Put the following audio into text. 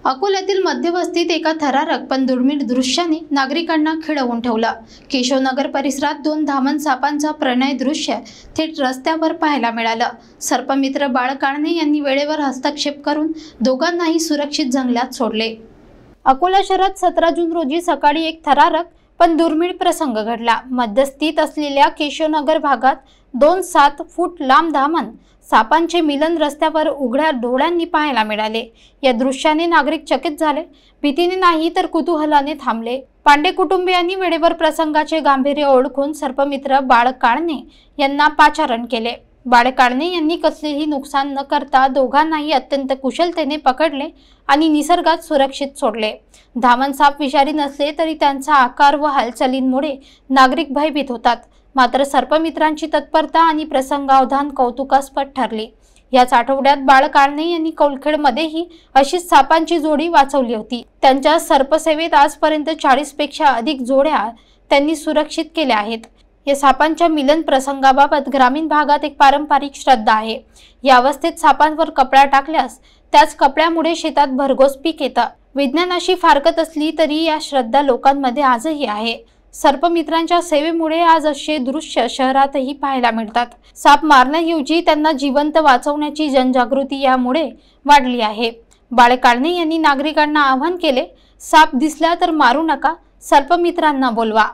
अकोल्यातील मध्यवस्तीत एका थरारक पण दुर्मिळ दृश्याने नागरिकांना खिळवून ठेवलं। केशवनगर परिसरात 2 धामण सापांचा प्रणय दृश्य थेट रस्त्यावर पाहायला मिळालं। सर्पमित्र बाळ काळणे यांनी वेळेवर हस्तक्षेप करून दोघांनाही सुरक्षित जंगलात सोडले। अकोला शहरात 17 जून रोजी सकाळी एक थरारक पण दुर्मिळ प्रसंग घडला। मध्यस्थित असलेल्या केशवनगर भागात 2 7 फूट लांब धामण सापांचे मिलन रस्त्यावर उघड्या डोळ्यांनी पाहायला मिळाले। या दृश्याने नागरिक चकित झाले, भीतीने नाही तर कुतूहलाने थांबले। पांडे कुटुंबियांनी वेळेवर प्रसंगाचे गांभीर्य ओळखून सर्पमित्र बाळ काळणे यांना पाचारण केले। बाळ काळणे यांनी कसलेही नुकसान न करता दोघांनाही अत्यंत कुशलतेने पकडले आणि निसर्गात सुरक्षित सोडले। धामण साप विषारी नसले तरी त्यांचा आकार व हालचालींमुळे नागरिक भयभीत होतात, मात्र सर्पमित्रांची तत्परता आणि प्रसंगावधान कौतुकास्पद ठरली। याच आठवड्यात बाळ काळणे यांनी कौलखेडमध्येही अशीच सापांची जोडी वाचवली होती। त्यांच्या सर्पसेवेत आजपर्यंत 40 पेक्षा अधिक जोड्या त्यांनी सुरक्षित केल्या आहेत। या सापांच्या मिलन प्रसंगाबाबत ग्रामीण भागात एक पारंपरिक श्रद्धा आहे। या अवस्थेत सापांवर कपडा टाकल्यास त्याच कपड्यामुळे शेतात भरघोस पीक येतं। विज्ञानाशी फारकत असली तरी या श्रद्धा लोकांमध्ये आजही आहे। सर्पमित्रांच्या सेवेमुळे आज असे दृश्य शहरातही पाहायला मिळतात। साप मारण्याऐवजी त्यांना जिवंत वाचवण्याची जनजागृती यामुळे वाढली आहे। बाळ काळणे यांनी नागरिकांना आवाहन केले, साप दिसला तर मारू नका, सर्पमित्रांना बोलवा।